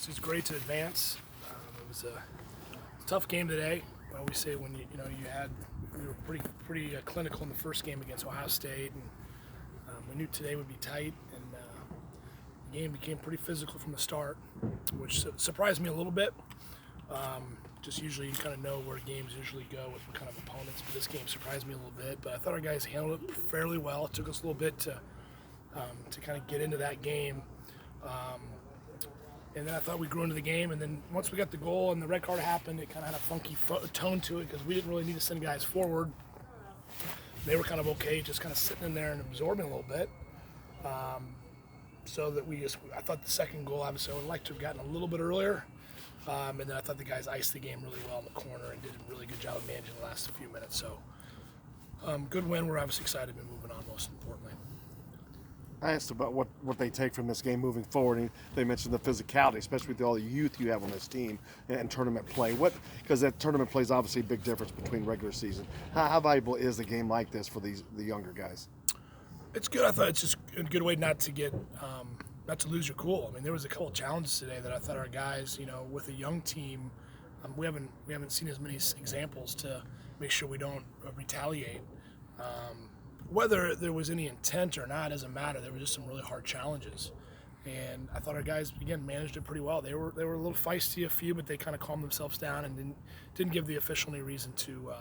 It's great to advance. It was a tough game today. I always say when we were pretty clinical in the first game against Ohio State, and we knew today would be tight, and the game became pretty physical from the start, which surprised me a little bit. Just usually you kind of know where games usually go with what kind of opponents, but this game surprised me a little bit. But I thought our guys handled it fairly well. It took us a little bit to kind of get into that game. And then I thought we grew into the game, and then once we got the goal and the red card happened, it kind of had a funky tone to it because we didn't really need to send guys forward. They were kind of okay just kind of sitting in there and absorbing a little bit. So that I thought the second goal, obviously I would like to have gotten a little bit earlier. And then I thought the guys iced the game really well in the corner and did a really good job of managing the last few minutes. So good win. We're obviously excited to be moving on, most importantly. I asked about what they take from this game moving forward, and they mentioned the physicality, especially with all the youth you have on this team and tournament play. Because that tournament play is obviously a big difference between regular season. How valuable is a game like this for the younger guys? It's good. I thought it's just a good way not to lose your cool. I mean, there was a couple of challenges today that I thought our guys, with a young team, we haven't seen as many examples to make sure we don't retaliate. Whether there was any intent or not doesn't matter. There were just some really hard challenges, and I thought our guys again managed it pretty well. They were a little feisty, a few, but they kind of calmed themselves down and didn't give the official any reason to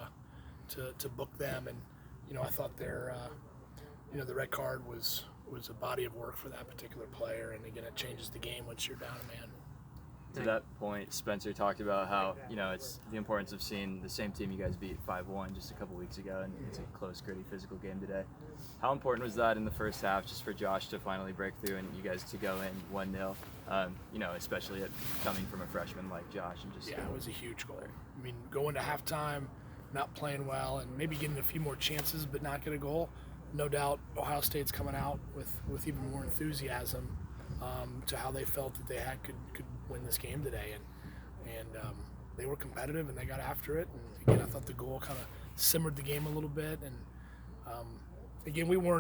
book them. And I thought their the red card was a body of work for that particular player, and again it changes the game once you're down a man. To that point, Spencer talked about how it's the importance of seeing the same team you guys beat 5-1 just a couple weeks ago, and it's a close, gritty, physical game today. How important was that in the first half, just for Josh to finally break through and you guys to go in 1-0? Especially coming from a freshman like Josh, and just it was a huge goal. I mean, going to halftime, not playing well, and maybe getting a few more chances, but not get a goal. No doubt, Ohio State's coming out with even more enthusiasm to how they felt that they could win this game today, and they were competitive and they got after it. And again, I thought the goal kind of simmered the game a little bit, and again, we weren't